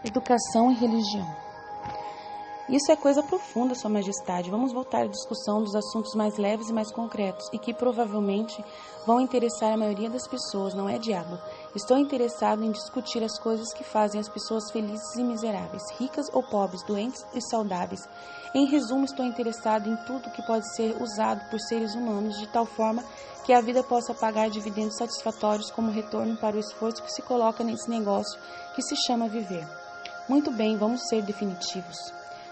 Educação e religião. Isso é coisa profunda, Sua Majestade. Vamos voltar à discussão dos assuntos mais leves e mais concretos e que provavelmente vão interessar a maioria das pessoas, não é, diabo? Estou interessado em discutir as coisas que fazem as pessoas felizes e miseráveis, ricas ou pobres, doentes e saudáveis. Em resumo, estou interessado em tudo que pode ser usado por seres humanos de tal forma que a vida possa pagar dividendos satisfatórios como retorno para o esforço que se coloca nesse negócio que se chama viver. Muito bem, vamos ser definitivos.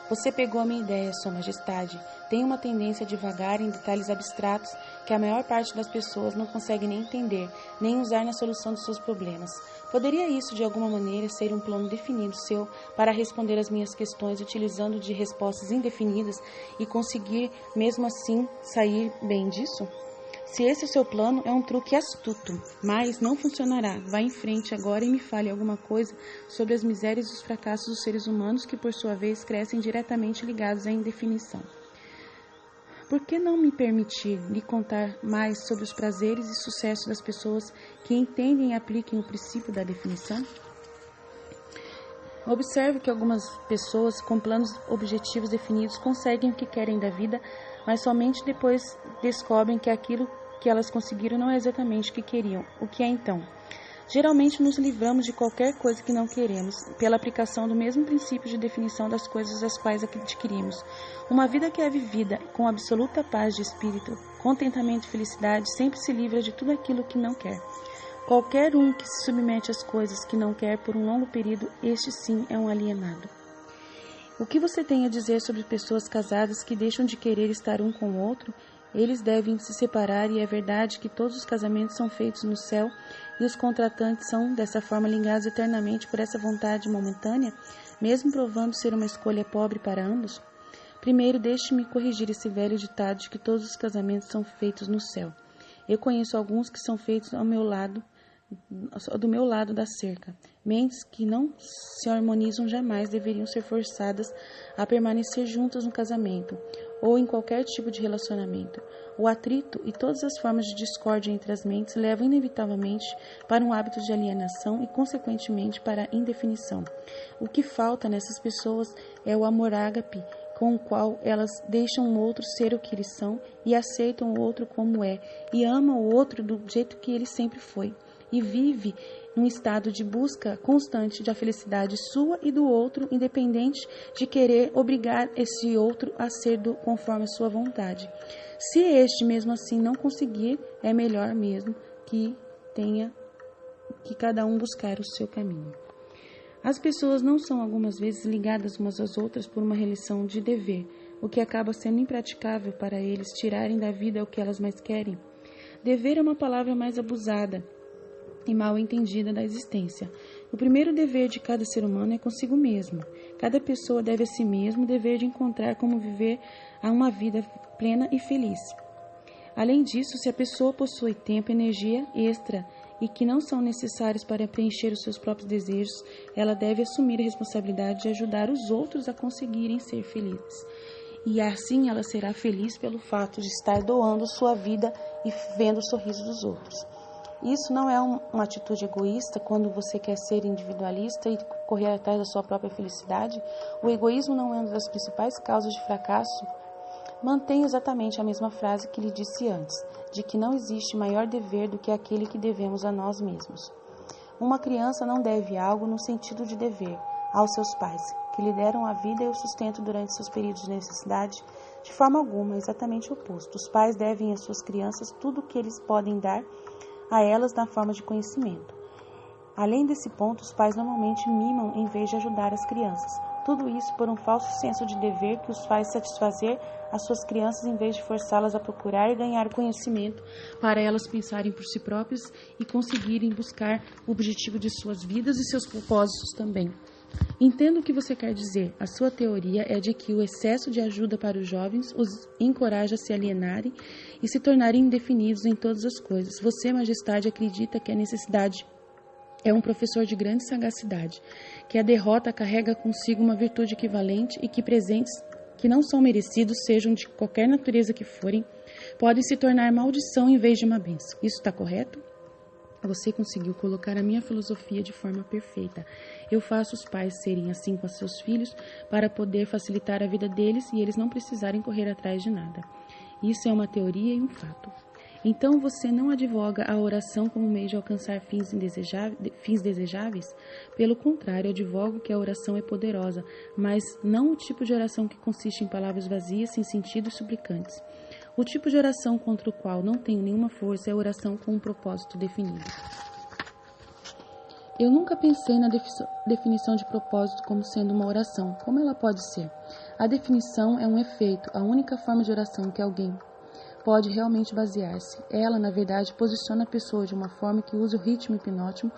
Você pegou a minha ideia, Sua Majestade. Tem uma tendência a divagar em detalhes abstratos que a maior parte das pessoas não consegue nem entender, nem usar na solução de seus problemas. Poderia isso, de alguma maneira, ser um plano definido seu para responder às minhas questões utilizando de respostas indefinidas e conseguir, mesmo assim, sair bem disso? Se esse é o seu plano, é um truque astuto, mas não funcionará. Vá em frente agora e me fale alguma coisa sobre as misérias e os fracassos dos seres humanos que, por sua vez, crescem diretamente ligados à indefinição. Por que não me permitir lhe contar mais sobre os prazeres e sucessos das pessoas que entendem e aplicam o princípio da definição? Observe que algumas pessoas com planos objetivos definidos conseguem o que querem da vida, mas somente depois descobrem que aquilo que elas conseguiram não é exatamente o que queriam. O que é então? Geralmente nos livramos de qualquer coisa que não queremos, pela aplicação do mesmo princípio de definição das coisas as quais adquirimos. Uma vida que é vivida com absoluta paz de espírito, contentamento e felicidade, sempre se livra de tudo aquilo que não quer. Qualquer um que se submete às coisas que não quer por um longo período, este sim é um alienado. O que você tem a dizer sobre pessoas casadas que deixam de querer estar um com o outro? Eles devem se separar e é verdade que todos os casamentos são feitos no céu e os contratantes são, dessa forma, ligados eternamente por essa vontade momentânea, mesmo provando ser uma escolha pobre para ambos? Primeiro, deixe-me corrigir esse velho ditado de que todos os casamentos são feitos no céu. Eu conheço alguns que são feitos do meu lado da cerca. Mentes que não se harmonizam jamais deveriam ser forçadas a permanecer juntas no casamento ou em qualquer tipo de relacionamento. O atrito e todas as formas de discórdia entre as mentes levam inevitavelmente para um hábito de alienação e, consequentemente, para a indefinição. O que falta nessas pessoas é o amor ágape, com o qual elas deixam o outro ser o que eles são e aceitam o outro como é, e amam o outro do jeito que ele sempre foi, e vive num estado de busca constante da felicidade sua e do outro, independente de querer obrigar esse outro a ser conforme a sua vontade. Se este mesmo assim não conseguir, é melhor mesmo que cada um buscar o seu caminho. As pessoas não são algumas vezes ligadas umas às outras por uma relação de dever, o que acaba sendo impraticável para eles tirarem da vida o que elas mais querem. Dever é uma palavra mais abusada e mal entendida da existência. O primeiro dever de cada ser humano é consigo mesmo. Cada pessoa deve a si mesmo o dever de encontrar como viver a uma vida plena e feliz. Além disso, se a pessoa possui tempo e energia extra e que não são necessários para preencher os seus próprios desejos, ela deve assumir a responsabilidade de ajudar os outros a conseguirem ser felizes. E assim ela será feliz pelo fato de estar doando sua vida e vendo o sorriso dos outros. Isso não é uma atitude egoísta quando você quer ser individualista e correr atrás da sua própria felicidade? O egoísmo não é uma das principais causas de fracasso? Mantenho exatamente a mesma frase que lhe disse antes, de que não existe maior dever do que aquele que devemos a nós mesmos. Uma criança não deve algo no sentido de dever aos seus pais, que lhe deram a vida e o sustento durante seus períodos de necessidade. De forma alguma, é exatamente o oposto. Os pais devem às suas crianças tudo o que eles podem dar a elas na forma de conhecimento. Além desse ponto, os pais normalmente mimam em vez de ajudar as crianças. Tudo isso por um falso senso de dever que os faz satisfazer as suas crianças em vez de forçá-las a procurar e ganhar conhecimento para elas pensarem por si próprias e conseguirem buscar o objetivo de suas vidas e seus propósitos também. Entendo o que você quer dizer. A sua teoria é de que o excesso de ajuda para os jovens os encoraja a se alienarem e se tornarem indefinidos em todas as coisas. Você, Majestade, acredita que a necessidade é um professor de grande sagacidade, que a derrota carrega consigo uma virtude equivalente e que presentes que não são merecidos, sejam de qualquer natureza que forem, podem se tornar maldição em vez de uma bênção. Isso está correto? Você conseguiu colocar a minha filosofia de forma perfeita. Eu faço os pais serem assim com seus filhos para poder facilitar a vida deles e eles não precisarem correr atrás de nada. Isso é uma teoria e um fato. Então você não advoga a oração como meio de alcançar fins desejáveis? Pelo contrário, eu advogo que a oração é poderosa, mas não o tipo de oração que consiste em palavras vazias, sem sentido e suplicantes. O tipo de oração contra o qual não tenho nenhuma força é a oração com um propósito definido. Eu nunca pensei na definição de propósito como sendo uma oração. Como ela pode ser? A definição é um efeito, a única forma de oração que alguém pode realmente basear-se. Ela, na verdade, posiciona a pessoa de uma forma que usa o ritmo hipnótico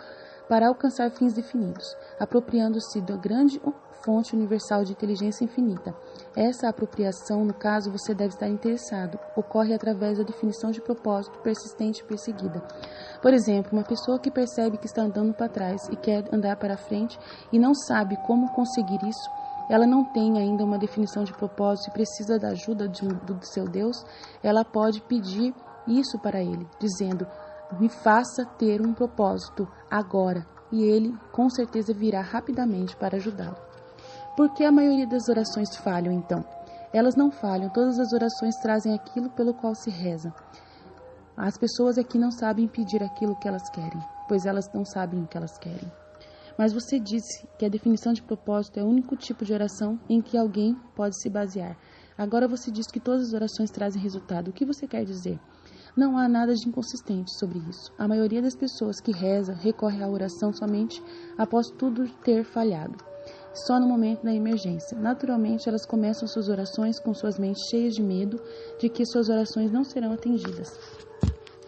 para alcançar fins definidos, apropriando-se da grande fonte universal de inteligência infinita. Essa apropriação, no caso, você deve estar interessado, ocorre através da definição de propósito persistente e perseguida. Por exemplo, uma pessoa que percebe que está andando para trás e quer andar para frente e não sabe como conseguir isso, ela não tem ainda uma definição de propósito e precisa da ajuda do seu Deus, ela pode pedir isso para ele, dizendo: me faça ter um propósito agora, e ele com certeza virá rapidamente para ajudá-lo. Por que a maioria das orações falham, então? Elas não falham, todas as orações trazem aquilo pelo qual se reza. As pessoas aqui não sabem pedir aquilo que elas querem, pois elas não sabem o que elas querem. Mas você disse que a definição de propósito é o único tipo de oração em que alguém pode se basear. Agora você diz que todas as orações trazem resultado. O que você quer dizer? Não há nada de inconsistente sobre isso. A maioria das pessoas que reza recorre à oração somente após tudo ter falhado, só no momento da emergência. Naturalmente, elas começam suas orações com suas mentes cheias de medo de que suas orações não serão atendidas.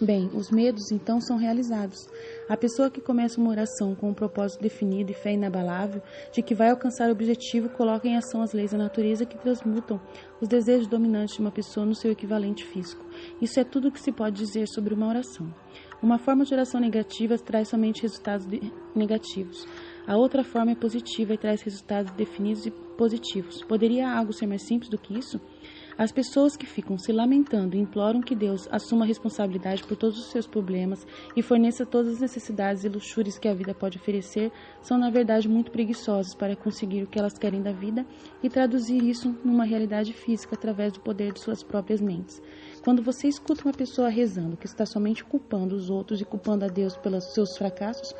Bem, os medos então são realizados. A pessoa que começa uma oração com um propósito definido e fé inabalável de que vai alcançar o objetivo coloca em ação as leis da natureza que transmutam os desejos dominantes de uma pessoa no seu equivalente físico. Isso é tudo o que se pode dizer sobre uma oração. Uma forma de oração negativa traz somente resultados negativos. A outra forma é positiva e traz resultados definidos e positivos. Poderia algo ser mais simples do que isso? As pessoas que ficam se lamentando e imploram que Deus assuma a responsabilidade por todos os seus problemas e forneça todas as necessidades e luxúrias que a vida pode oferecer são, na verdade, muito preguiçosas para conseguir o que elas querem da vida e traduzir isso numa realidade física através do poder de suas próprias mentes. Quando você escuta uma pessoa rezando que está somente culpando os outros e culpando a Deus pelos seus fracassos,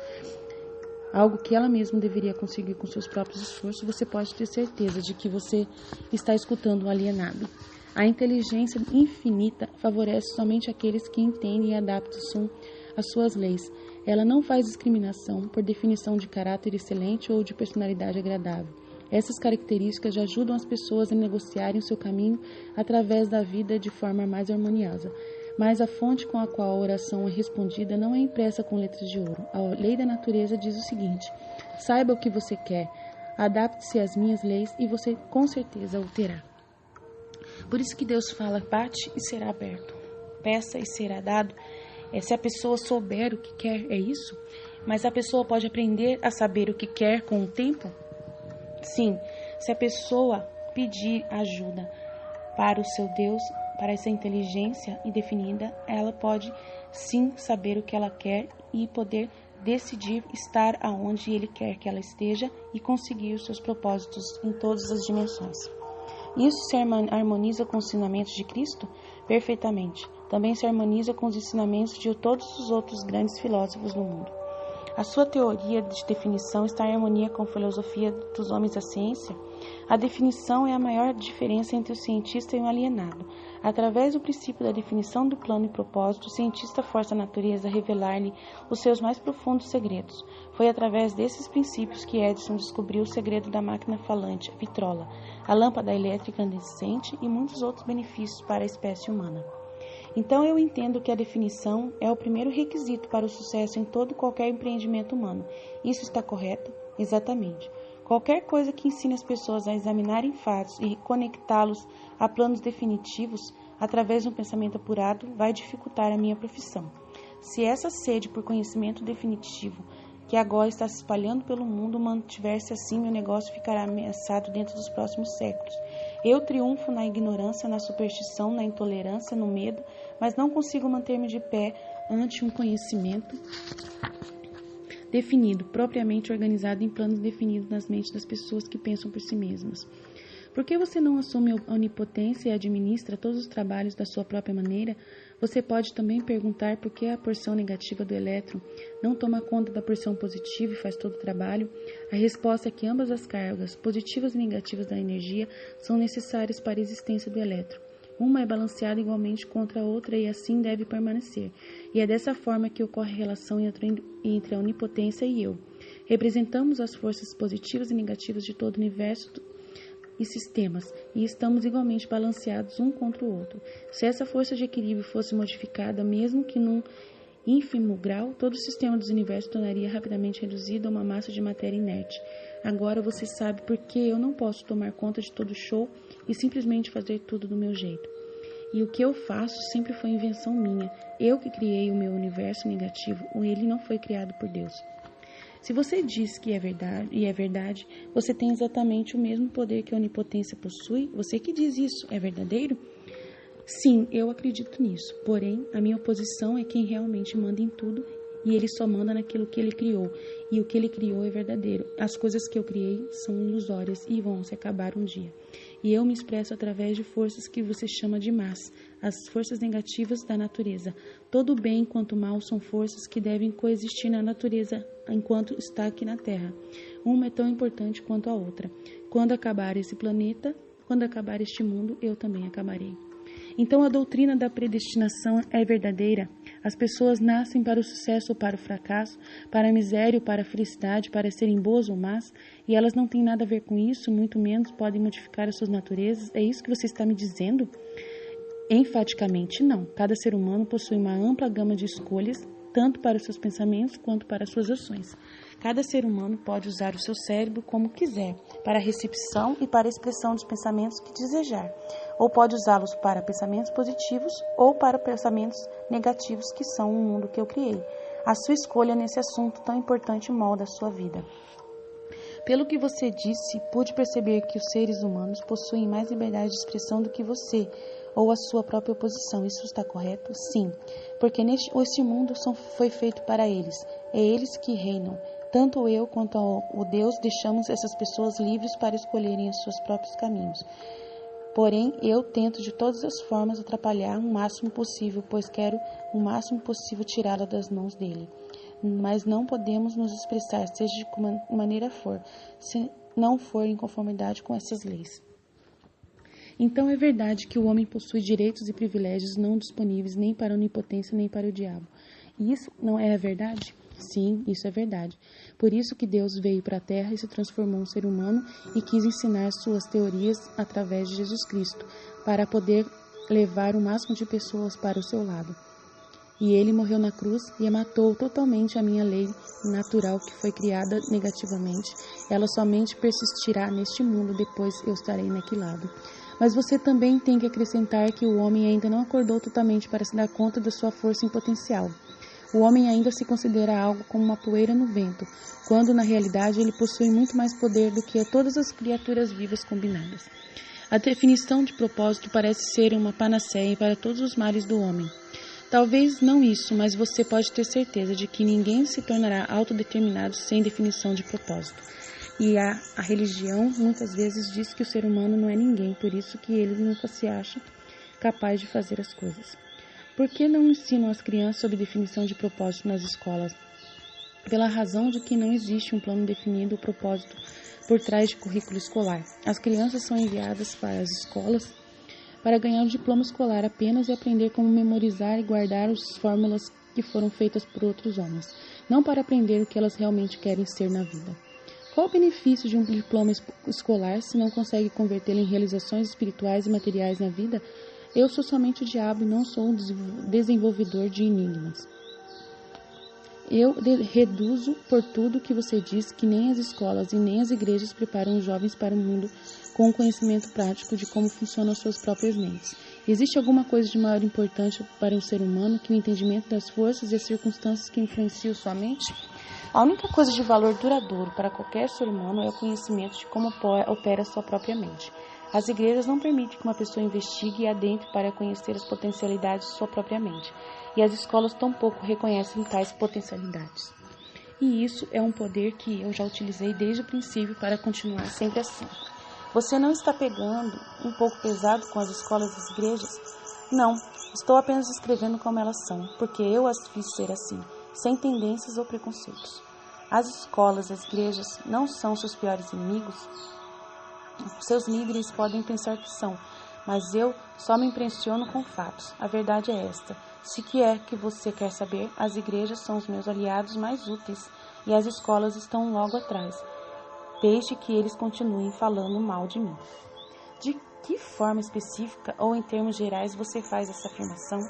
algo que ela mesma deveria conseguir com seus próprios esforços, você pode ter certeza de que você está escutando um alienado. A inteligência infinita favorece somente aqueles que entendem e adaptam as suas leis. Ela não faz discriminação por definição de caráter excelente ou de personalidade agradável. Essas características já ajudam as pessoas a negociarem o seu caminho através da vida de forma mais harmoniosa. Mas a fonte com a qual a oração é respondida não é impressa com letras de ouro. A lei da natureza diz o seguinte: saiba o que você quer, adapte-se às minhas leis e você com certeza o terá. Por isso que Deus fala: bate e será aberto, peça e será dado. Se a pessoa souber o que quer, é isso? Mas a pessoa pode aprender a saber o que quer com o tempo? Sim, se a pessoa pedir ajuda para o seu Deus, para essa inteligência indefinida, ela pode sim saber o que ela quer e poder decidir estar aonde ele quer que ela esteja e conseguir os seus propósitos em todas as dimensões. Isso se harmoniza com os ensinamentos de Cristo? Perfeitamente. Também se harmoniza com os ensinamentos de todos os outros grandes filósofos do mundo. A sua teoria de definição está em harmonia com a filosofia dos homens da ciência? A definição é a maior diferença entre o cientista e o alienado. Através do princípio da definição do plano e propósito, o cientista força a natureza a revelar-lhe os seus mais profundos segredos. Foi através desses princípios que Edison descobriu o segredo da máquina falante, a vitrola, a lâmpada elétrica incandescente e muitos outros benefícios para a espécie humana. Então eu entendo que a definição é o primeiro requisito para o sucesso em todo e qualquer empreendimento humano. Isso está correto? Exatamente. Qualquer coisa que ensine as pessoas a examinarem fatos e conectá-los a planos definitivos através de um pensamento apurado vai dificultar a minha profissão. Se essa sede por conhecimento definitivo que agora está se espalhando pelo mundo mantiver-se assim, meu negócio ficará ameaçado dentro dos próximos séculos. Eu triunfo na ignorância, na superstição, na intolerância, no medo, mas não consigo manter-me de pé ante um conhecimento definido, propriamente organizado em planos definidos nas mentes das pessoas que pensam por si mesmas. Por que você não assume a onipotência e administra todos os trabalhos da sua própria maneira? Você pode também perguntar por que a porção negativa do elétron não toma conta da porção positiva e faz todo o trabalho. A resposta é que ambas as cargas, positivas e negativas da energia, são necessárias para a existência do elétron. Uma é balanceada igualmente contra a outra e assim deve permanecer. E é dessa forma que ocorre a relação entre a onipotência e eu. Representamos as forças positivas e negativas de todo o universo e sistemas, e estamos igualmente balanceados um contra o outro. Se essa força de equilíbrio fosse modificada, mesmo que num ínfimo grau, todo o sistema dos universos tornaria rapidamente reduzido a uma massa de matéria inerte. Agora você sabe por que eu não posso tomar conta de todo o show e simplesmente fazer tudo do meu jeito. E o que eu faço sempre foi invenção minha. Eu que criei o meu universo negativo, ele não foi criado por Deus. Se você diz que é verdade, você tem exatamente o mesmo poder que a onipotência possui? Você que diz isso, é verdadeiro? Sim, eu acredito nisso. Porém, a minha oposição é quem realmente manda em tudo e ele só manda naquilo que ele criou. E o que ele criou é verdadeiro. As coisas que eu criei são ilusórias e vão se acabar um dia. E eu me expresso através de forças que você chama de más, as forças negativas da natureza. Todo bem enquanto mal são forças que devem coexistir na natureza enquanto está aqui na Terra. Uma é tão importante quanto a outra. Quando acabar esse planeta, quando acabar este mundo, eu também acabarei. Então a doutrina da predestinação é verdadeira. As pessoas nascem para o sucesso ou para o fracasso, para a miséria ou para a felicidade, para serem boas ou más, e elas não têm nada a ver com isso, muito menos podem modificar as suas naturezas. É isso que você está me dizendo? Enfaticamente não. Cada ser humano possui uma ampla gama de escolhas, tanto para os seus pensamentos quanto para as suas ações. Cada ser humano pode usar o seu cérebro como quiser, para a recepção e para a expressão dos pensamentos que desejar, ou pode usá-los para pensamentos positivos ou para pensamentos negativos que são o mundo que eu criei. A sua escolha nesse assunto tão importante molda a sua vida. Pelo que você disse, pude perceber que os seres humanos possuem mais liberdade de expressão do que você, ou a sua própria oposição. Isso está correto? Sim, porque este mundo foi feito para eles. É eles que reinam. Tanto eu quanto o Deus deixamos essas pessoas livres para escolherem os seus próprios caminhos. Porém, eu tento de todas as formas atrapalhar o máximo possível, pois quero o máximo possível tirá-la das mãos dele. Mas não podemos nos expressar, seja de que maneira for, se não for em conformidade com essas leis. Então é verdade que o homem possui direitos e privilégios não disponíveis nem para a onipotência nem para o diabo. E isso não é a verdade? Sim, isso é verdade. Por isso que Deus veio para a Terra e se transformou em um ser humano e quis ensinar suas teorias através de Jesus Cristo, para poder levar o máximo de pessoas para o seu lado. E ele morreu na cruz e matou totalmente a minha lei natural que foi criada negativamente. Ela somente persistirá neste mundo, depois eu estarei naquele lado. Mas você também tem que acrescentar que o homem ainda não acordou totalmente para se dar conta da sua força em potencial. O homem ainda se considera algo como uma poeira no vento, quando na realidade ele possui muito mais poder do que todas as criaturas vivas combinadas. A definição de propósito parece ser uma panaceia para todos os males do homem. Talvez não isso, mas você pode ter certeza de que ninguém se tornará autodeterminado sem definição de propósito. E a religião muitas vezes diz que o ser humano não é ninguém, por isso que ele nunca se acha capaz de fazer as coisas. Por que não ensinam as crianças sobre definição de propósito nas escolas? Pela razão de que não existe um plano definido ou propósito por trás de currículo escolar. As crianças são enviadas para as escolas para ganhar o diploma escolar apenas e aprender como memorizar e guardar as fórmulas que foram feitas por outros homens, não para aprender o que elas realmente querem ser na vida. Qual o benefício de um diploma escolar se não consegue convertê-lo em realizações espirituais e materiais na vida? Eu sou somente o diabo e não sou um desenvolvedor de enigmas. Eu reduzo por tudo que você diz que nem as escolas e nem as igrejas preparam os jovens para o mundo com um conhecimento prático de como funcionam as suas próprias mentes. Existe alguma coisa de maior importância para um ser humano que o entendimento das forças e as circunstâncias que influenciam sua mente? A única coisa de valor duradouro para qualquer ser humano é o conhecimento de como opera a sua própria mente. As igrejas não permitem que uma pessoa investigue e adentre para conhecer as potencialidades de sua própria mente, e as escolas tampouco reconhecem tais potencialidades. E isso é um poder que eu já utilizei desde o princípio para continuar sempre assim. Você não está pegando um pouco pesado com as escolas e as igrejas? Não, estou apenas descrevendo como elas são, porque eu as fiz ser assim, sem tendências ou preconceitos. As escolas e as igrejas não são seus piores inimigos? Seus líderes podem pensar que são, mas eu só me impressiono com fatos. A verdade é esta. Se que você quer saber, as igrejas são os meus aliados mais úteis e as escolas estão logo atrás, desde que eles continuem falando mal de mim. De que forma específica ou em termos gerais você faz essa afirmação?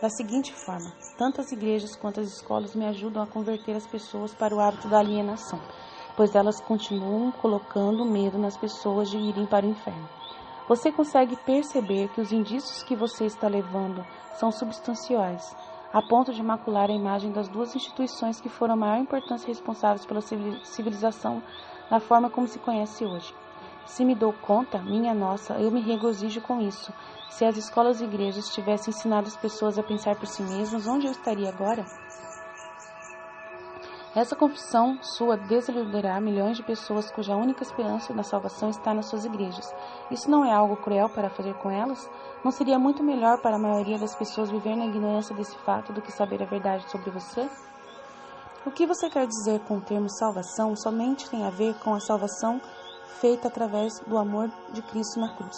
Da seguinte forma: tanto as igrejas quanto as escolas me ajudam a converter as pessoas para o hábito da alienação, pois elas continuam colocando medo nas pessoas de irem para o inferno. Você consegue perceber que os indícios que você está levando são substanciais, a ponto de macular a imagem das duas instituições que foram a maior importância responsáveis pela civilização da forma como se conhece hoje. Se me dou conta, minha nossa, eu me regozijo com isso. Se as escolas e igrejas tivessem ensinado as pessoas a pensar por si mesmas, onde eu estaria agora? Essa confissão sua desiludirá milhões de pessoas cuja única esperança na salvação está nas suas igrejas. Isso não é algo cruel para fazer com elas? Não seria muito melhor para a maioria das pessoas viver na ignorância desse fato do que saber a verdade sobre você? O que você quer dizer com o termo salvação somente tem a ver com a salvação feita através do amor de Cristo na cruz.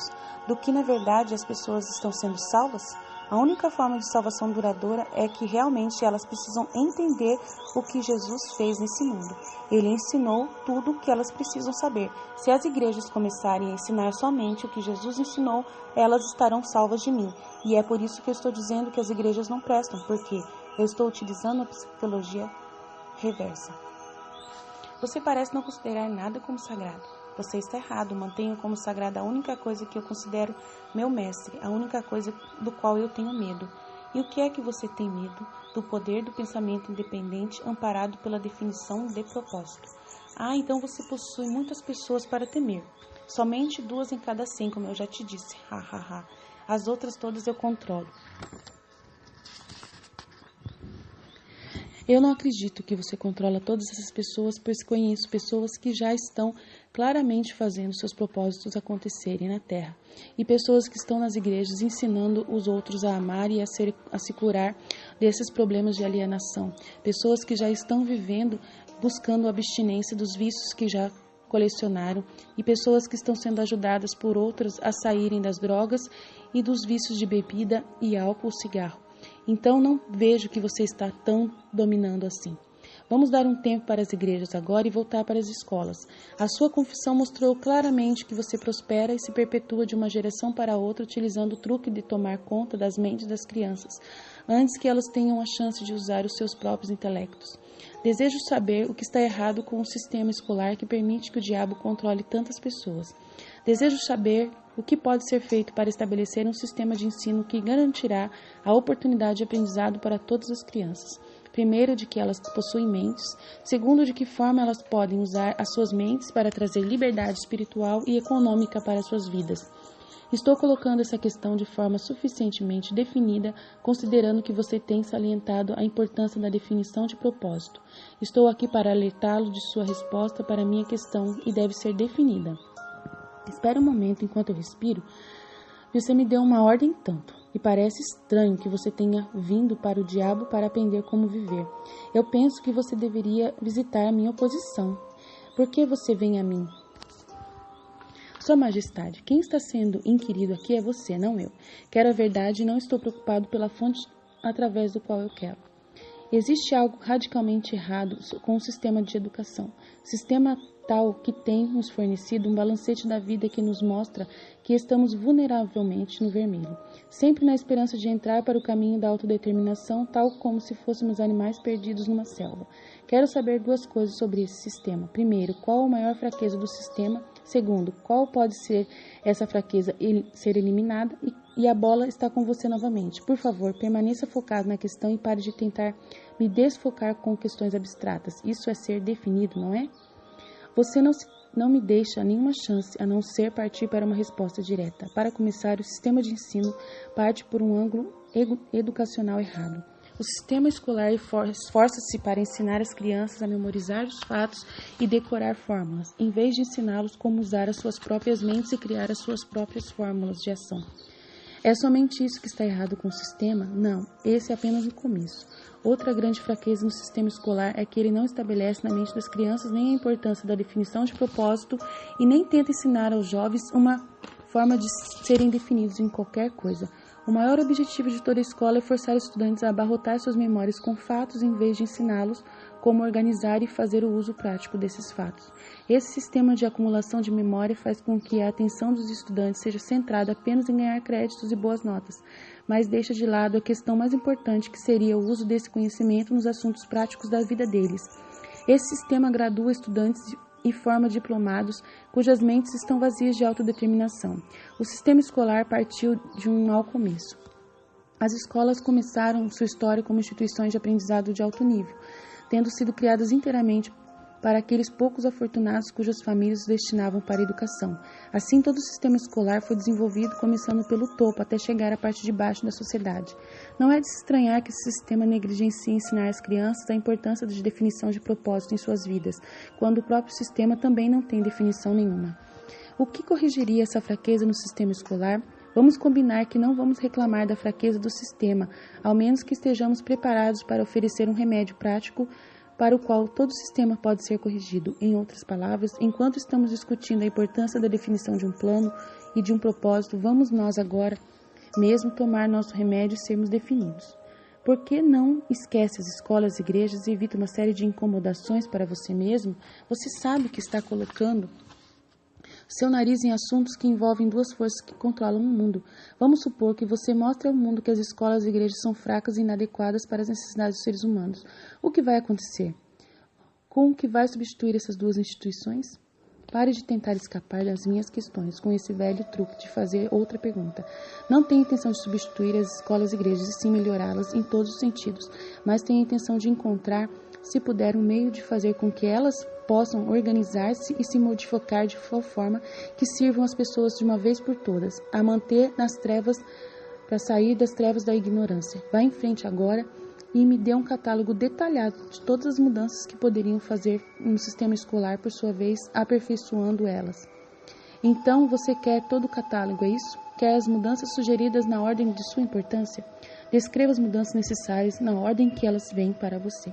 Do que, na verdade, as pessoas estão sendo salvas? A única forma de salvação duradoura é que realmente elas precisam entender o que Jesus fez nesse mundo. Ele ensinou tudo o que elas precisam saber. Se as igrejas começarem a ensinar somente o que Jesus ensinou, elas estarão salvas de mim. E é por isso que eu estou dizendo que as igrejas não prestam, porque eu estou utilizando a psicologia reversa. Você parece não considerar nada como sagrado. Você está errado. Mantenho como sagrada a única coisa que eu considero meu mestre, a única coisa do qual eu tenho medo. E o que é que você tem medo? Do poder do pensamento independente amparado pela definição de propósito. Ah, então você possui muitas pessoas para temer. Somente 2 em cada 100, como eu já te disse. Ha, ha, ha. As outras todas eu controlo. Eu não acredito que você controla todas essas pessoas, pois conheço pessoas que já estão claramente fazendo seus propósitos acontecerem na Terra, e pessoas que estão nas igrejas ensinando os outros a amar e a se curar desses problemas de alienação, pessoas que já estão vivendo buscando a abstinência dos vícios que já colecionaram, e pessoas que estão sendo ajudadas por outras a saírem das drogas e dos vícios de bebida e álcool, cigarro. Então não vejo que você está tão dominando assim. Vamos dar um tempo para as igrejas agora e voltar para as escolas. A sua confissão mostrou claramente que você prospera e se perpetua de uma geração para outra utilizando o truque de tomar conta das mentes das crianças, antes que elas tenham a chance de usar os seus próprios intelectos. Desejo saber o que está errado com o sistema escolar que permite que o diabo controle tantas pessoas. Desejo saber o que pode ser feito para estabelecer um sistema de ensino que garantirá a oportunidade de aprendizado para todas as crianças. Primeiro, de que elas possuem mentes. Segundo, de que forma elas podem usar as suas mentes para trazer liberdade espiritual e econômica para as suas vidas. Estou colocando essa questão de forma suficientemente definida, considerando que você tem salientado a importância da definição de propósito. Estou aqui para alertá-lo de sua resposta para a minha questão e deve ser definida. Espere um momento enquanto eu respiro. Você me deu uma ordem tanto, e parece estranho que você tenha vindo para o diabo para aprender como viver. Eu penso que você deveria visitar a minha oposição. Por que você vem a mim? Sua Majestade, quem está sendo inquirido aqui é você, não eu. Quero a verdade e não estou preocupado pela fonte através do qual eu quero. Existe algo radicalmente errado com o sistema de educação. Sistema tal que tem nos fornecido um balancete da vida que nos mostra que estamos vulneravelmente no vermelho, sempre na esperança de entrar para o caminho da autodeterminação, tal como se fôssemos animais perdidos numa selva. Quero saber 2 coisas sobre esse sistema. Primeiro, qual a maior fraqueza do sistema? Segundo, qual pode ser essa fraqueza ser eliminada? E a bola está com você novamente. Por favor, permaneça focado na questão e pare de tentar me desfocar com questões abstratas. Isso é ser definido, não é? não me deixa nenhuma chance a não ser partir para uma resposta direta. Para começar, o sistema de ensino parte por um ângulo educacional errado. O sistema escolar esforça-se para ensinar as crianças a memorizar os fatos e decorar fórmulas, em vez de ensiná-los como usar as suas próprias mentes e criar as suas próprias fórmulas de ação. É somente isso que está errado com o sistema? Não, esse é apenas o começo. Outra grande fraqueza no sistema escolar é que ele não estabelece na mente das crianças nem a importância da definição de propósito e nem tenta ensinar aos jovens uma forma de serem definidos em qualquer coisa. O maior objetivo de toda a escola é forçar os estudantes a abarrotar suas memórias com fatos em vez de ensiná-los como organizar e fazer o uso prático desses fatos. Esse sistema de acumulação de memória faz com que a atenção dos estudantes seja centrada apenas em ganhar créditos e boas notas, mas deixa de lado a questão mais importante, que seria o uso desse conhecimento nos assuntos práticos da vida deles. Esse sistema gradua estudantes e forma diplomados cujas mentes estão vazias de autodeterminação. O sistema escolar partiu de um mau começo. As escolas começaram sua história como instituições de aprendizado de alto nível, tendo sido criadas inteiramente para aqueles poucos afortunados cujas famílias os destinavam para a educação. Assim, todo o sistema escolar foi desenvolvido começando pelo topo até chegar à parte de baixo da sociedade. Não é de se estranhar que esse sistema negligencie ensinar às crianças a importância de definição de propósito em suas vidas, quando o próprio sistema também não tem definição nenhuma. O que corrigiria essa fraqueza no sistema escolar? Vamos combinar que não vamos reclamar da fraqueza do sistema, ao menos que estejamos preparados para oferecer um remédio prático para o qual todo o sistema pode ser corrigido. Em outras palavras, enquanto estamos discutindo a importância da definição de um plano e de um propósito, vamos nós agora mesmo tomar nosso remédio e sermos definidos. Por que não esquece as escolas e igrejas e evita uma série de incomodações para você mesmo? Você sabe que está colocando seu nariz em assuntos que envolvem duas forças que controlam o mundo. Vamos supor que você mostre ao mundo que as escolas e igrejas são fracas e inadequadas para as necessidades dos seres humanos. O que vai acontecer? Com o que vai substituir essas duas instituições? Pare de tentar escapar das minhas questões com esse velho truque de fazer outra pergunta. Não tenho intenção de substituir as escolas e igrejas e sim melhorá-las em todos os sentidos, mas tenho a intenção de encontrar, se puder, um meio de fazer com que elas possam organizar-se e se modificar de tal forma que sirvam as pessoas de uma vez por todas, a manter nas trevas, para sair das trevas da ignorância. Vá em frente agora e me dê um catálogo detalhado de todas as mudanças que poderiam fazer no sistema escolar, por sua vez, aperfeiçoando elas. Então, você quer todo o catálogo, é isso? Quer as mudanças sugeridas na ordem de sua importância? Descreva as mudanças necessárias na ordem que elas vêm para você.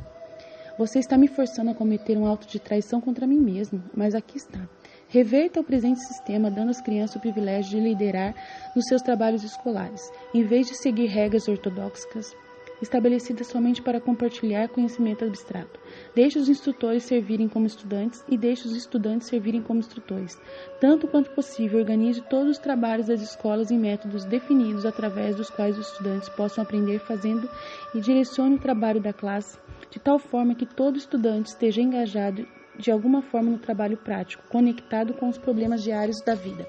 Você está me forçando a cometer um ato de traição contra mim mesmo, mas aqui está. Reverta o presente sistema, dando às crianças o privilégio de liderar nos seus trabalhos escolares, em vez de seguir regras ortodoxas estabelecidas somente para compartilhar conhecimento abstrato. Deixe os instrutores servirem como estudantes e deixe os estudantes servirem como instrutores. Tanto quanto possível, organize todos os trabalhos das escolas em métodos definidos através dos quais os estudantes possam aprender fazendo e direcione o trabalho da classe de tal forma que todo estudante esteja engajado de alguma forma no trabalho prático, conectado com os problemas diários da vida.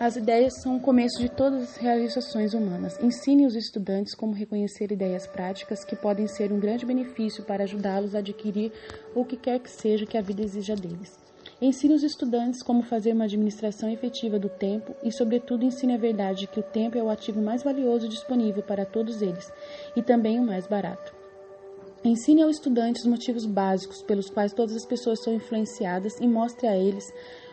As ideias são o começo de todas as realizações humanas. Ensine os estudantes como reconhecer ideias práticas que podem ser um grande benefício para ajudá-los a adquirir o que quer que seja que a vida exija deles. Ensine os estudantes como fazer uma administração efetiva do tempo e, sobretudo, ensine a verdade de que o tempo é o ativo mais valioso disponível para todos eles e também o mais barato. Ensine ao estudante os motivos básicos pelos quais todas as pessoas são influenciadas e mostre a eles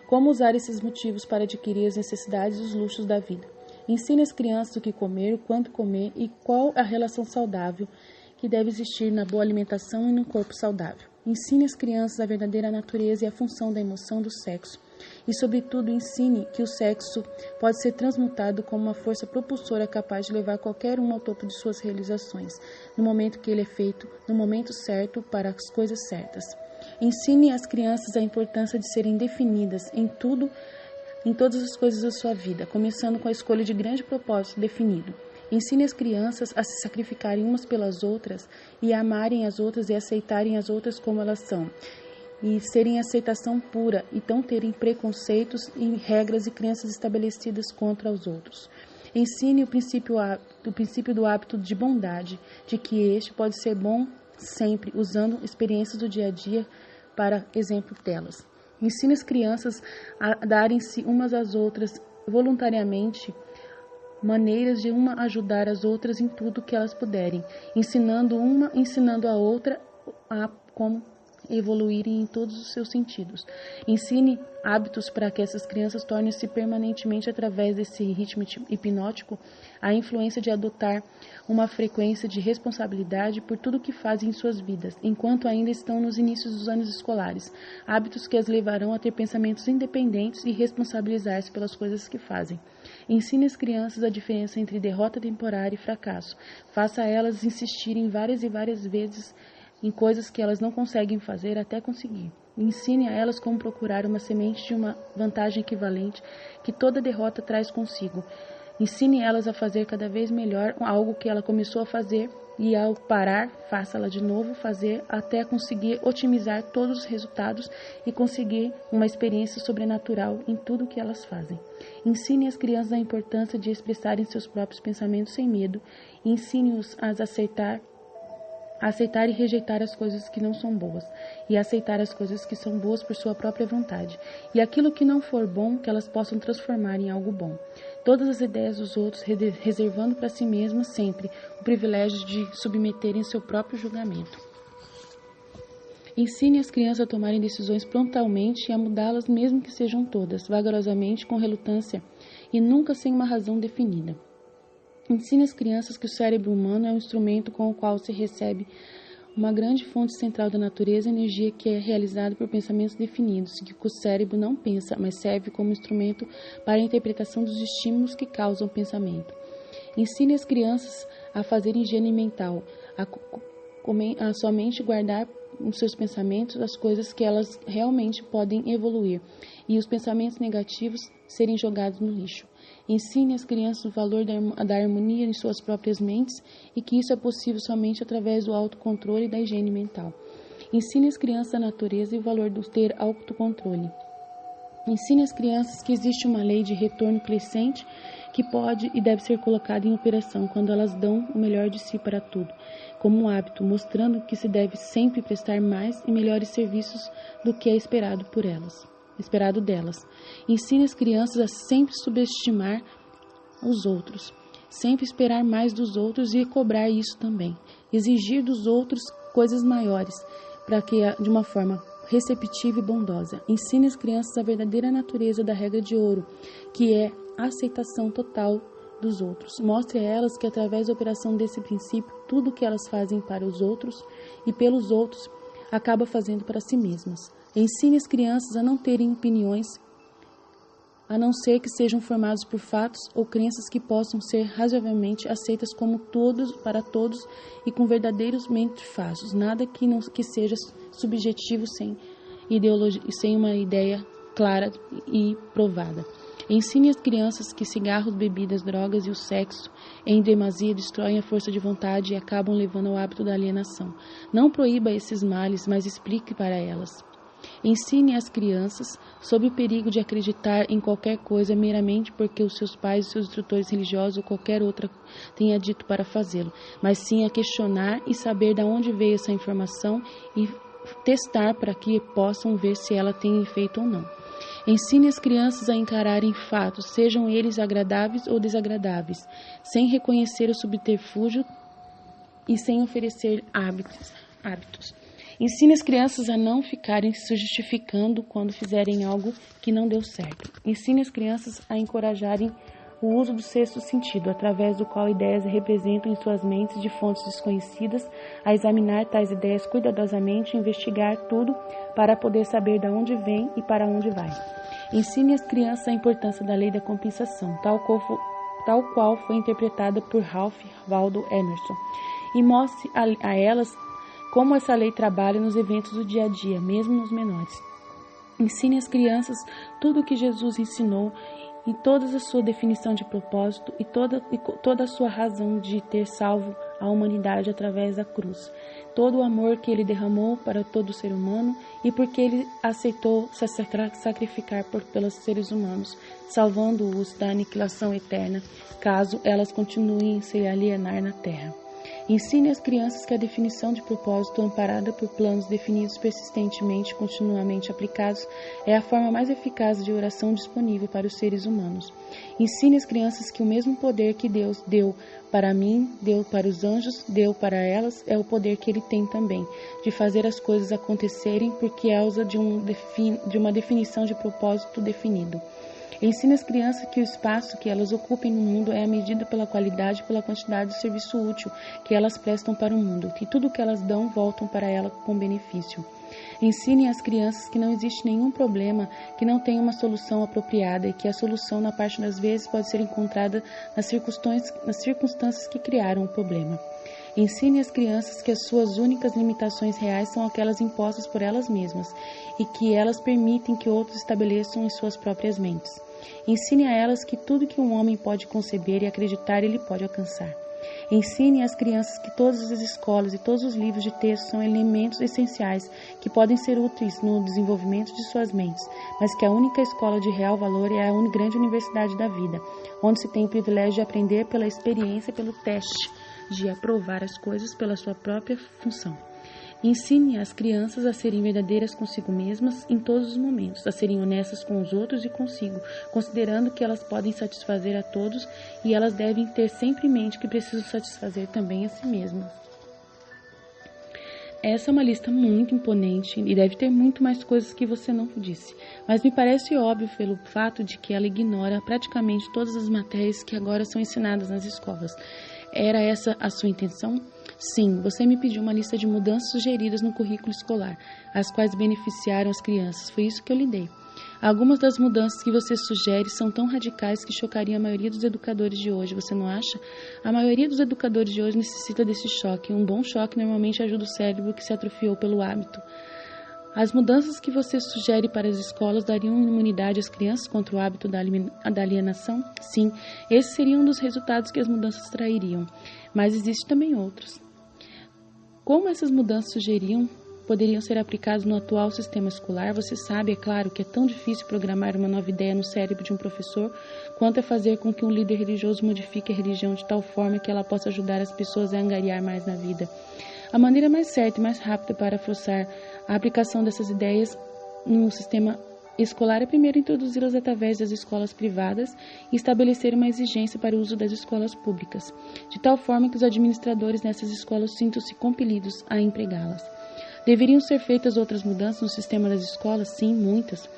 como usar esses motivos para adquirir as necessidades e os luxos da vida. Ensine às crianças o que comer, o quanto comer e qual a relação saudável que deve existir na boa alimentação e no corpo saudável. Ensine às crianças a verdadeira natureza e a função da emoção do sexo. E, sobretudo, ensine que o sexo pode ser transmutado como uma força propulsora capaz de levar qualquer um ao topo de suas realizações, no momento que ele é feito, no momento certo, para as coisas certas. Ensine às crianças a importância de serem definidas em todas as coisas da sua vida, começando com a escolha de grande propósito definido. Ensine as crianças a se sacrificarem umas pelas outras e a amarem as outras e aceitarem as outras como elas são, e serem aceitação pura e não terem preconceitos e regras e crenças estabelecidas contra os outros. Ensine o princípio do hábito de bondade, de que este pode ser bom sempre, usando experiências do dia a dia para exemplo delas. Ensine as crianças a darem-se umas às outras voluntariamente maneiras de uma ajudar as outras em tudo que elas puderem, ensinando a outra a como evoluírem em todos os seus sentidos. Ensine hábitos para que essas crianças tornem-se permanentemente, através desse ritmo hipnótico, a influência de adotar uma frequência de responsabilidade por tudo que fazem em suas vidas, enquanto ainda estão nos inícios dos anos escolares, hábitos que as levarão a ter pensamentos independentes e responsabilizar-se pelas coisas que fazem. Ensine às crianças a diferença entre derrota temporária e fracasso. Faça elas insistirem várias e várias vezes em coisas que elas não conseguem fazer até conseguir. Ensine a elas como procurar uma semente de uma vantagem equivalente que toda derrota traz consigo. Ensine elas a fazer cada vez melhor algo que ela começou a fazer e, ao parar, faça-la de novo fazer até conseguir otimizar todos os resultados e conseguir uma experiência sobrenatural em tudo que elas fazem. Ensine às crianças a importância de expressarem seus próprios pensamentos sem medo e ensine-os a aceitar e rejeitar as coisas que não são boas, e aceitar as coisas que são boas por sua própria vontade, e aquilo que não for bom, que elas possam transformar em algo bom. Todas as ideias dos outros, reservando para si mesmas sempre o privilégio de submeterem seu próprio julgamento. Ensine as crianças a tomarem decisões prontamente e a mudá-las, mesmo que sejam todas, vagarosamente, com relutância, e nunca sem uma razão definida. Ensine às crianças que o cérebro humano é um instrumento com o qual se recebe uma grande fonte central da natureza, energia que é realizada por pensamentos definidos, e que o cérebro não pensa, mas serve como instrumento para a interpretação dos estímulos que causam o pensamento. Ensine as crianças a fazerem higiene mental, a somente guardar nos seus pensamentos as coisas que elas realmente podem evoluir, e os pensamentos negativos serem jogados no lixo. Ensine às crianças o valor da harmonia em suas próprias mentes e que isso é possível somente através do autocontrole e da higiene mental. Ensine às crianças a natureza e o valor de ter autocontrole. Ensine às crianças que existe uma lei de retorno crescente que pode e deve ser colocada em operação quando elas dão o melhor de si para tudo, como um hábito, mostrando que se deve sempre prestar mais e melhores serviços do que é esperado delas. Ensine as crianças a sempre subestimar os outros, sempre esperar mais dos outros e cobrar isso também. Exigir dos outros coisas maiores, para que de uma forma receptiva e bondosa. Ensine as crianças a verdadeira natureza da regra de ouro, que é a aceitação total dos outros. Mostre a elas que através da operação desse princípio, tudo o que elas fazem para os outros e pelos outros, acaba fazendo para si mesmas. Ensine as crianças a não terem opiniões, a não ser que sejam formados por fatos ou crenças que possam ser razoavelmente aceitas como todos para todos e com verdadeiros meios fáceis, nada que seja subjetivo sem ideologia, sem uma ideia clara e provada. Ensine as crianças que cigarros, bebidas, drogas e o sexo em demasia destroem a força de vontade e acabam levando ao hábito da alienação. Não proíba esses males, mas explique para elas. Ensine às crianças sob o perigo de acreditar em qualquer coisa meramente porque os seus pais, os seus instrutores religiosos ou qualquer outra tenha dito para fazê-lo, mas sim a questionar e saber de onde veio essa informação e testar para que possam ver se ela tem efeito ou não. Ensine as crianças a encararem fatos, sejam eles agradáveis ou desagradáveis, sem reconhecer o subterfúgio e sem oferecer hábitos. Ensine as crianças a não ficarem se justificando quando fizerem algo que não deu certo. Ensine as crianças a encorajarem o uso do sexto sentido, através do qual ideias representam em suas mentes de fontes desconhecidas, a examinar tais ideias cuidadosamente e investigar tudo para poder saber de onde vem e para onde vai. Ensine às crianças a importância da lei da compensação, tal qual foi interpretada por Ralph Waldo Emerson, e mostre a elas como essa lei trabalha nos eventos do dia a dia, mesmo nos menores. Ensine às crianças tudo o que Jesus ensinou e toda a sua definição de propósito e toda a sua razão de ter salvo a humanidade através da cruz. Todo o amor que ele derramou para todo ser humano e porque ele aceitou se sacrificar pelos seres humanos, salvando-os da aniquilação eterna, caso elas continuem a se alienar na terra. Ensine às crianças que a definição de propósito, amparada por planos definidos persistentemente e continuamente aplicados, é a forma mais eficaz de oração disponível para os seres humanos. Ensine às crianças que o mesmo poder que Deus deu para mim, deu para os anjos, deu para elas, é o poder que Ele tem também, de fazer as coisas acontecerem por causa de uma definição de propósito definido. Ensine às crianças que o espaço que elas ocupem no mundo é medido pela qualidade e pela quantidade de serviço útil que elas prestam para o mundo, que tudo o que elas dão voltam para ela com benefício. Ensine às crianças que não existe nenhum problema que não tenha uma solução apropriada e que a solução, na parte das vezes, pode ser encontrada nas circunstâncias que criaram o problema. Ensine às crianças que as suas únicas limitações reais são aquelas impostas por elas mesmas e que elas permitem que outros estabeleçam em suas próprias mentes. Ensine a elas que tudo que um homem pode conceber e acreditar ele pode alcançar. Ensine às crianças que todas as escolas e todos os livros de texto são elementos essenciais que podem ser úteis no desenvolvimento de suas mentes, mas que a única escola de real valor é a grande universidade da vida, onde se tem o privilégio de aprender pela experiência e pelo teste, de aprovar as coisas pela sua própria função. Ensine as crianças a serem verdadeiras consigo mesmas em todos os momentos, a serem honestas com os outros e consigo, considerando que elas podem satisfazer a todos e elas devem ter sempre em mente que precisam satisfazer também a si mesmas. Essa é uma lista muito imponente e deve ter muito mais coisas que você não disse, mas me parece óbvio pelo fato de que ela ignora praticamente todas as matérias que agora são ensinadas nas escolas. Era essa a sua intenção? Sim, você me pediu uma lista de mudanças sugeridas no currículo escolar, as quais beneficiaram as crianças. Foi isso que eu lhe dei. Algumas das mudanças que você sugere são tão radicais que chocariam a maioria dos educadores de hoje, você não acha? A maioria dos educadores de hoje necessita desse choque. Um bom choque normalmente ajuda o cérebro que se atrofiou pelo hábito. As mudanças que você sugere para as escolas dariam imunidade às crianças contra o hábito da alienação? Sim, esse seria um dos resultados que as mudanças trairiam, mas existem também outros. Como essas mudanças poderiam ser aplicadas no atual sistema escolar? Você sabe, é claro, que é tão difícil programar uma nova ideia no cérebro de um professor, quanto é fazer com que um líder religioso modifique a religião de tal forma que ela possa ajudar as pessoas a angariar mais na vida. A maneira mais certa e mais rápida para forçar a aplicação dessas ideias no sistema escolar é primeiro introduzi-las através das escolas privadas e estabelecer uma exigência para o uso das escolas públicas, de tal forma que os administradores nessas escolas sintam-se compelidos a empregá-las. Deveriam ser feitas outras mudanças no sistema das escolas? Sim, muitas.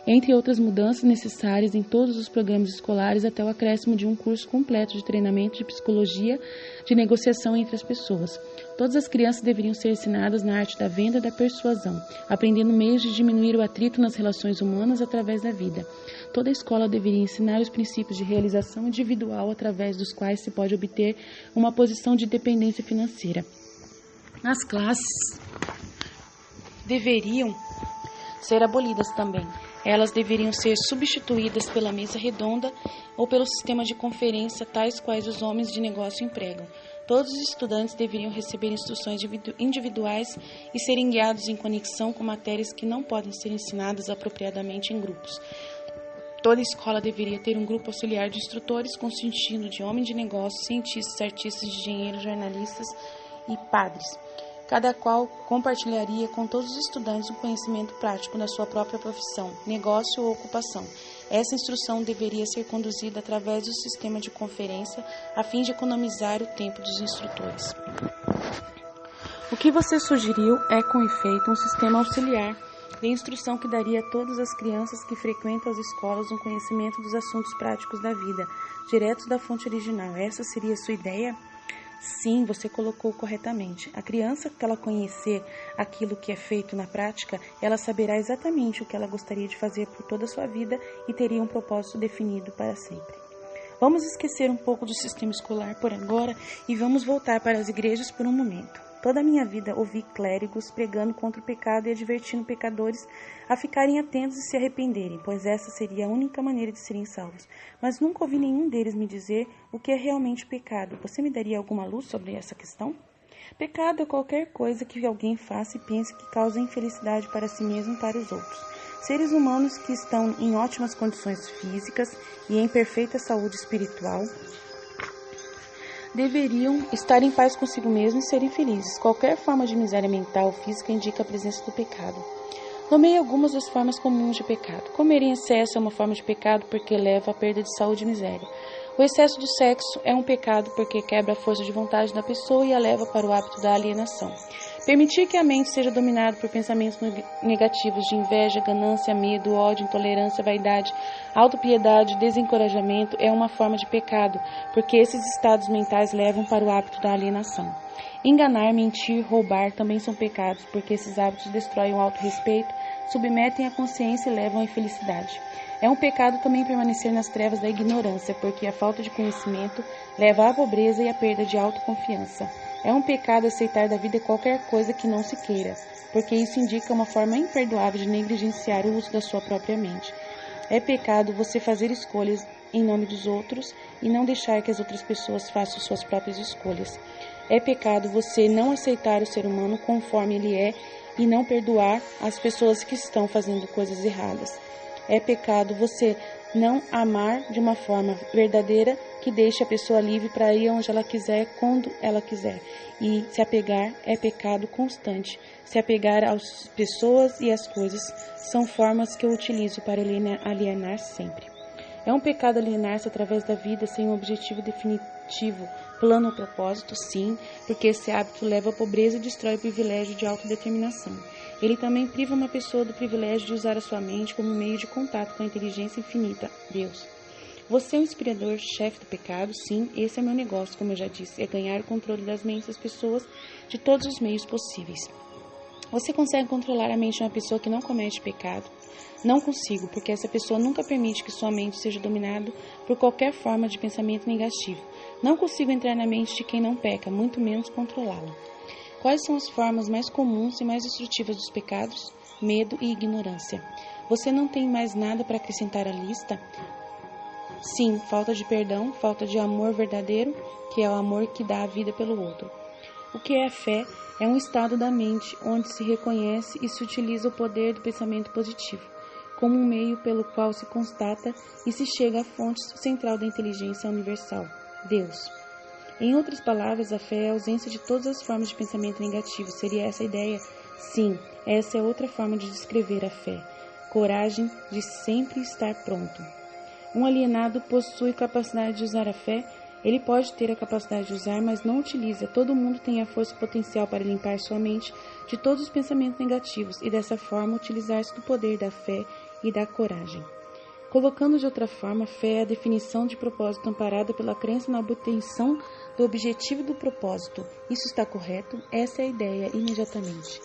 Entre outras mudanças necessárias em todos os programas escolares até o acréscimo de um curso completo de treinamento de psicologia de negociação entre as pessoas. Todas as crianças deveriam ser ensinadas na arte da venda e da persuasão, aprendendo meios de diminuir o atrito nas relações humanas através da vida. Toda a escola deveria ensinar os princípios de realização individual através dos quais se pode obter uma posição de dependência financeira. As classes deveriam ser abolidas também. Elas deveriam ser substituídas pela mesa redonda ou pelo sistema de conferência, tais quais os homens de negócio empregam. Todos os estudantes deveriam receber instruções individuais e serem guiados em conexão com matérias que não podem ser ensinadas apropriadamente em grupos. Toda escola deveria ter um grupo auxiliar de instrutores consistindo de homens de negócios, cientistas, artistas, engenheiros, jornalistas e padres. Cada qual compartilharia com todos os estudantes um conhecimento prático da sua própria profissão, negócio ou ocupação. Essa instrução deveria ser conduzida através do sistema de conferência, a fim de economizar o tempo dos instrutores. O que você sugeriu é, com efeito, um sistema auxiliar de instrução que daria a todas as crianças que frequentam as escolas um conhecimento dos assuntos práticos da vida, diretos da fonte original. Essa seria a sua ideia? Sim, você colocou corretamente. A criança que ela conhecer aquilo que é feito na prática, ela saberá exatamente o que ela gostaria de fazer por toda a sua vida e teria um propósito definido para sempre. Vamos esquecer um pouco do sistema escolar por agora e vamos voltar para as igrejas por um momento. Toda a minha vida ouvi clérigos pregando contra o pecado e advertindo pecadores a ficarem atentos e se arrependerem, pois essa seria a única maneira de serem salvos. Mas nunca ouvi nenhum deles me dizer o que é realmente pecado. Você me daria alguma luz sobre essa questão? Pecado é qualquer coisa que alguém faça e pense que causa infelicidade para si mesmo e para os outros. Seres humanos que estão em ótimas condições físicas e em perfeita saúde espiritual deveriam estar em paz consigo mesmo e serem felizes. Qualquer forma de miséria mental ou física indica a presença do pecado. Nomeie algumas das formas comuns de pecado. Comer em excesso é uma forma de pecado porque leva à perda de saúde e miséria. O excesso do sexo é um pecado porque quebra a força de vontade da pessoa e a leva para o hábito da alienação. Permitir que a mente seja dominada por pensamentos negativos de inveja, ganância, medo, ódio, intolerância, vaidade, autopiedade, desencorajamento é uma forma de pecado, porque esses estados mentais levam para o hábito da alienação. Enganar, mentir, roubar também são pecados, porque esses hábitos destroem o autorrespeito, submetem a consciência e levam à infelicidade. É um pecado também permanecer nas trevas da ignorância, porque a falta de conhecimento leva à pobreza e à perda de autoconfiança. É um pecado aceitar da vida qualquer coisa que não se queira, porque isso indica uma forma imperdoável de negligenciar o uso da sua própria mente. É pecado você fazer escolhas em nome dos outros e não deixar que as outras pessoas façam suas próprias escolhas. É pecado você não aceitar o ser humano conforme ele é e não perdoar as pessoas que estão fazendo coisas erradas. É pecado você não amar de uma forma verdadeira que deixe a pessoa livre para ir onde ela quiser, quando ela quiser. E se apegar é pecado constante. Se apegar às pessoas e às coisas são formas que eu utilizo para alienar sempre. É um pecado alienar-se através da vida sem um objetivo definitivo, plano ou propósito, sim, porque esse hábito leva à pobreza e destrói o privilégio de autodeterminação. Ele também priva uma pessoa do privilégio de usar a sua mente como meio de contato com a inteligência infinita, Deus. Você é um inspirador, chefe do pecado? Sim, esse é meu negócio, como eu já disse, é ganhar o controle das mentes das pessoas de todos os meios possíveis. Você consegue controlar a mente de uma pessoa que não comete pecado? Não consigo, porque essa pessoa nunca permite que sua mente seja dominada por qualquer forma de pensamento negativo. Não consigo entrar na mente de quem não peca, muito menos controlá-la. Quais são as formas mais comuns e mais destrutivas dos pecados? Medo e ignorância. Você não tem mais nada para acrescentar à lista? Sim, falta de perdão, falta de amor verdadeiro, que é o amor que dá a vida pelo outro. O que é fé? É um estado da mente onde se reconhece e se utiliza o poder do pensamento positivo, como um meio pelo qual se constata e se chega à fonte central da inteligência universal, Deus. Em outras palavras, a fé é a ausência de todas as formas de pensamento negativo. Seria essa a ideia? Sim, essa é outra forma de descrever a fé. Coragem de sempre estar pronto. Um alienado possui capacidade de usar a fé. Ele pode ter a capacidade de usar, mas não utiliza. Todo mundo tem a força potencial para limpar sua mente de todos os pensamentos negativos e, dessa forma, utilizar-se do poder da fé e da coragem. Colocando de outra forma, fé é a definição de propósito amparada pela crença na obtenção do objetivo do propósito. Isso está correto? Essa é a ideia, imediatamente.